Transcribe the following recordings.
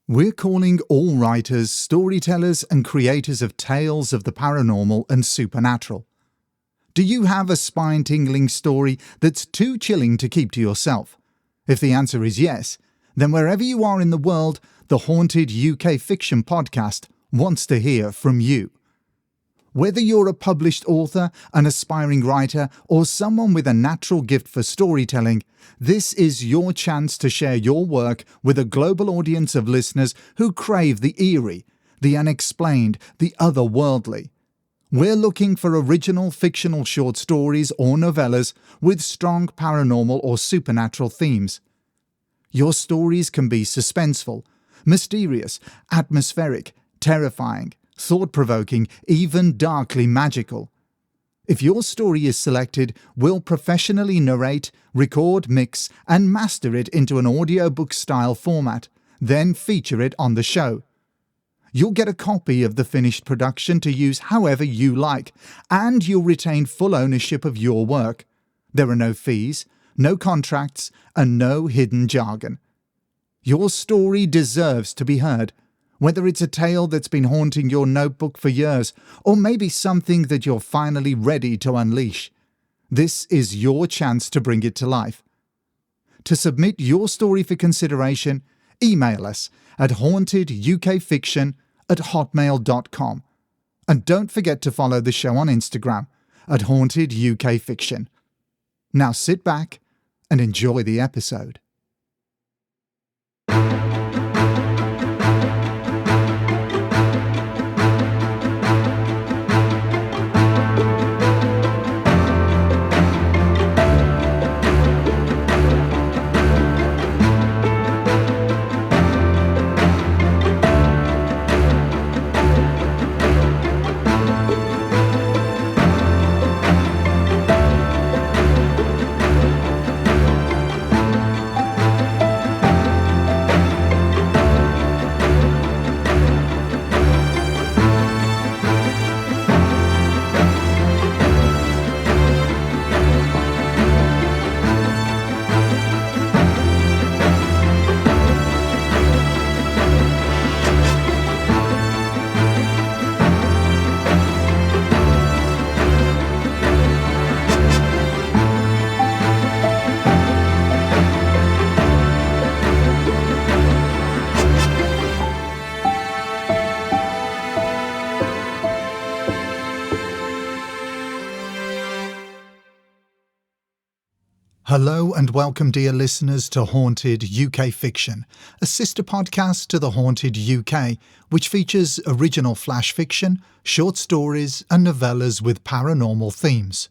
We're calling all writers, storytellers, and creators of tales of the paranormal and supernatural. Do you have a spine-tingling story that's too chilling to keep to yourself? If the answer is yes, then wherever you are in the world, the Haunted UK Fiction Podcast wants to hear from you. Whether you're a published author, an aspiring writer, or someone with a natural gift for storytelling, this is your chance to share your work with a global audience of listeners who crave the eerie, the unexplained, the otherworldly. We're looking for original fictional short stories or novellas with strong paranormal or supernatural themes. Your stories can be suspenseful, mysterious, atmospheric, terrifying, thought-provoking, even darkly magical. If your story is selected, we'll professionally narrate, record, mix, and master it into an audiobook-style format, then feature it on the show. You'll get a copy of the finished production to use however you like, and you'll retain full ownership of your work. There are no fees, no contracts, and no hidden jargon. Your story deserves to be heard. Whether it's a tale that's been haunting your notebook for years, or maybe something that you're finally ready to unleash, this is your chance to bring it to life. To submit your story for consideration, email us at hauntedukfiction@hotmail.com. And don't forget to follow the show on Instagram at hauntedukfiction. Now sit back and enjoy the episode. Hello and welcome, dear listeners, to Haunted UK Fiction, a sister podcast to The Haunted UK, which features original flash fiction, short stories and novellas with paranormal themes.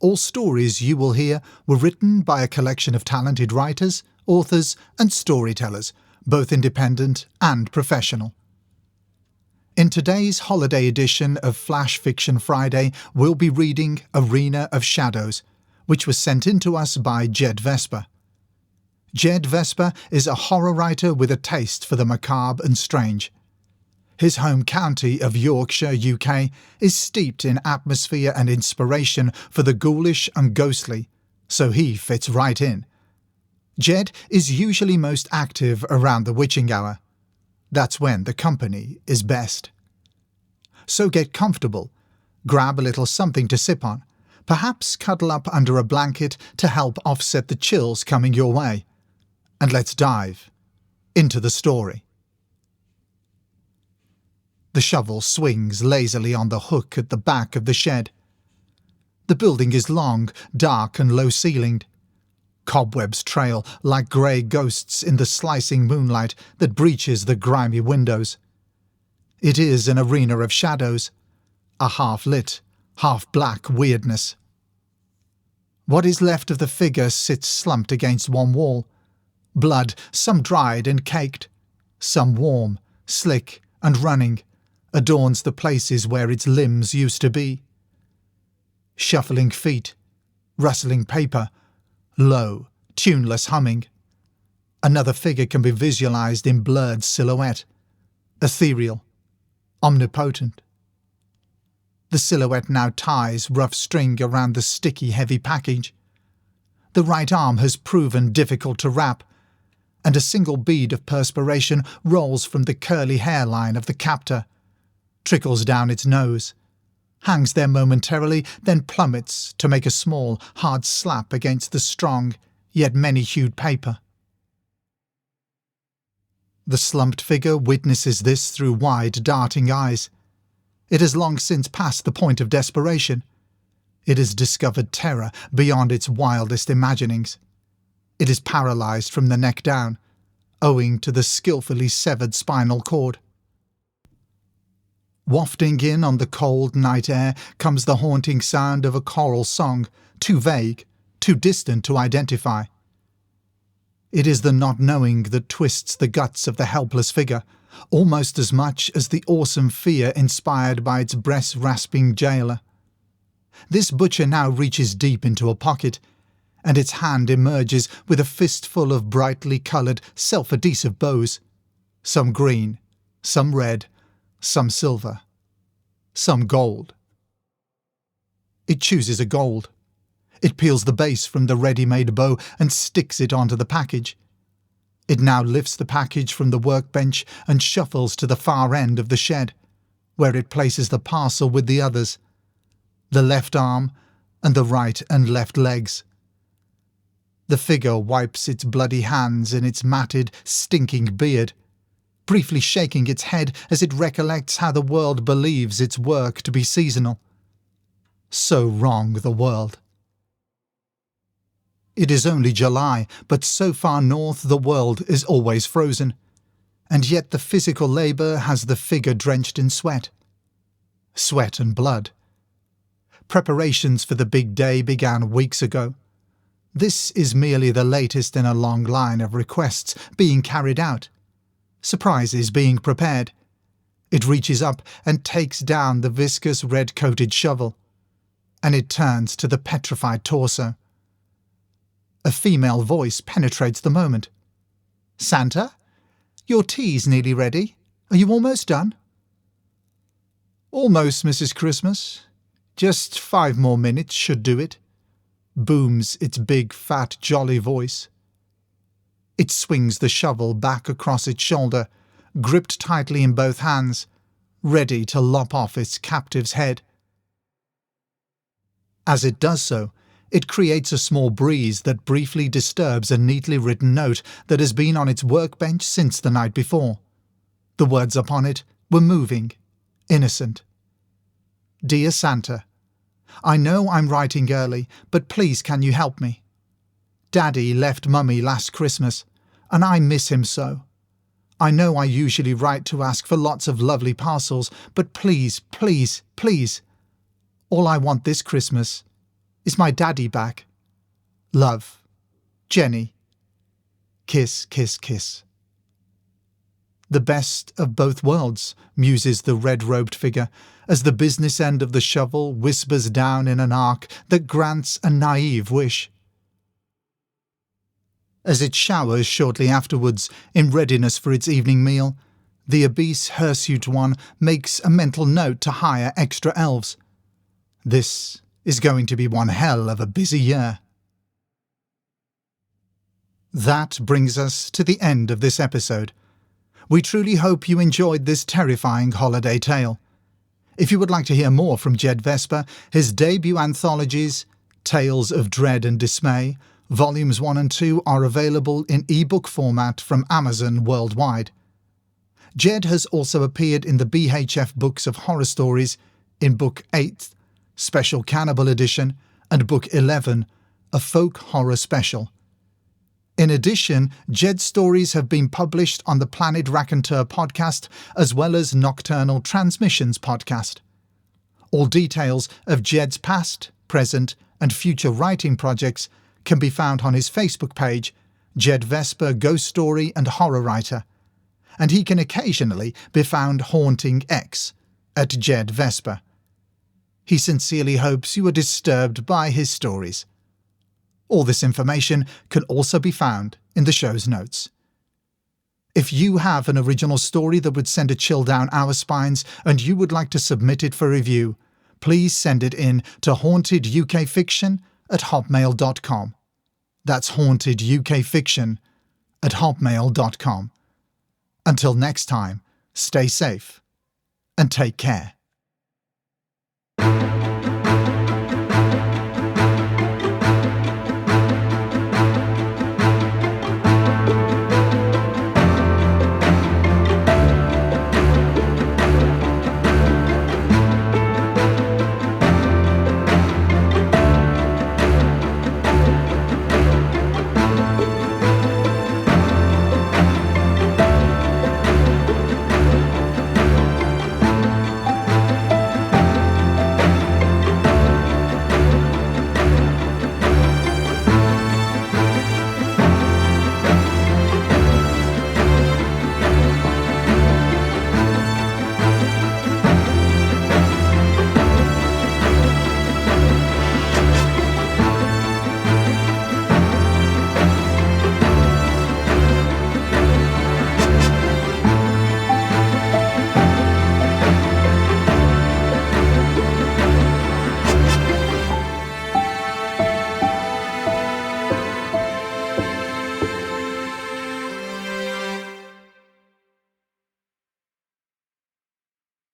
All stories you will hear were written by a collection of talented writers, authors and storytellers, both independent and professional. In today's holiday edition of Flash Fiction Friday, we'll be reading Arena of Shadows, which was sent in to us by Jed Vesper. Jed Vesper is a horror writer with a taste for the macabre and strange. His home county of Yorkshire, UK, is steeped in atmosphere and inspiration for the ghoulish and ghostly, so he fits right in. Jed is usually most active around the witching hour. That's when the company is best. So get comfortable, grab a little something to sip on, perhaps cuddle up under a blanket to help offset the chills coming your way. And let's dive into the story. The shovel swings lazily on the hook at the back of the shed. The building is long, dark and low-ceilinged. Cobwebs trail like grey ghosts in the slicing moonlight that breaches the grimy windows. It is an arena of shadows, a half-lit, half-black weirdness. What is left of the figure sits slumped against one wall. Blood, some dried and caked, some warm, slick and running, adorns the places where its limbs used to be. Shuffling feet, rustling paper, low, tuneless humming. Another figure can be visualized in blurred silhouette, ethereal, omnipotent. The silhouette now ties rough string around the sticky, heavy package. The right arm has proven difficult to wrap, and a single bead of perspiration rolls from the curly hairline of the captor, trickles down its nose, hangs there momentarily, then plummets to make a small, hard slap against the strong, yet many-hued paper. The slumped figure witnesses this through wide, darting eyes. It has long since passed the point of desperation. It has discovered terror beyond its wildest imaginings. It is paralysed from the neck down, owing to the skillfully severed spinal cord. Wafting in on the cold night air comes the haunting sound of a choral song, too vague, too distant to identify. It is the not knowing that twists the guts of the helpless figure, almost as much as the awesome fear inspired by its breath-rasping gaoler. This butcher now reaches deep into a pocket, and its hand emerges with a fistful of brightly coloured self-adhesive bows, some green, some red, some silver, some gold. It chooses a gold. It peels the base from the ready-made bow and sticks it onto the package. It now lifts the package from the workbench and shuffles to the far end of the shed, where it places the parcel with the others, the left arm and the right and left legs. The figure wipes its bloody hands in its matted, stinking beard, briefly shaking its head as it recollects how the world believes its work to be seasonal. So wrong, the world. It is only July, but so far north the world is always frozen, and yet the physical labour has the figure drenched in sweat. Sweat and blood. Preparations for the big day began weeks ago. This is merely the latest in a long line of requests being carried out. Surprises being prepared. It reaches up and takes down the viscous red-coated shovel, and it turns to the petrified torso. A female voice penetrates the moment. "Santa? Your tea's nearly ready. Are you almost done?" "Almost, Mrs. Christmas. Just 5 more minutes should do it," booms its big, fat, jolly voice. It swings the shovel back across its shoulder, gripped tightly in both hands, ready to lop off its captive's head. As it does so, it creates a small breeze that briefly disturbs a neatly written note that has been on its workbench since the night before. The words upon it were moving, innocent. "Dear Santa, I know I'm writing early, but please can you help me? Daddy left Mummy last Christmas, and I miss him so. I know I usually write to ask for lots of lovely parcels, but please, please, please, all I want this Christmas is my daddy back. Love, Jenny." Kiss, kiss, kiss. The best of both worlds, muses the red-robed figure, as the business end of the shovel whispers down in an arc that grants a naive wish. As it showers shortly afterwards, in readiness for its evening meal, the obese hirsute one makes a mental note to hire extra elves. This is going to be one hell of a busy year. That brings us to the end of this episode. We truly hope you enjoyed this terrifying holiday tale. If you would like to hear more from Jed Vesper, his debut anthologies, Tales of Dread and Dismay, Volumes 1 and 2 are available in ebook format from Amazon worldwide. Jed has also appeared in the BHF Books of Horror Stories in Book 8, Special Cannibal Edition, and Book 11, a folk horror special. In addition, Jed's stories have been published on the Planet Raconteur podcast as well as Nocturnal Transmissions podcast. All details of Jed's past, present, and future writing projects can be found on his Facebook page, Jed Vesper Ghost Story and Horror Writer, and he can occasionally be found haunting X at Jed Vesper. He sincerely hopes you are disturbed by his stories. All this information can also be found in the show's notes. If you have an original story that would send a chill down our spines and you would like to submit it for review, please send it in to hauntedukfiction@hotmail.com. That's hauntedukfiction hotmail.com. Until next time, stay safe and take care.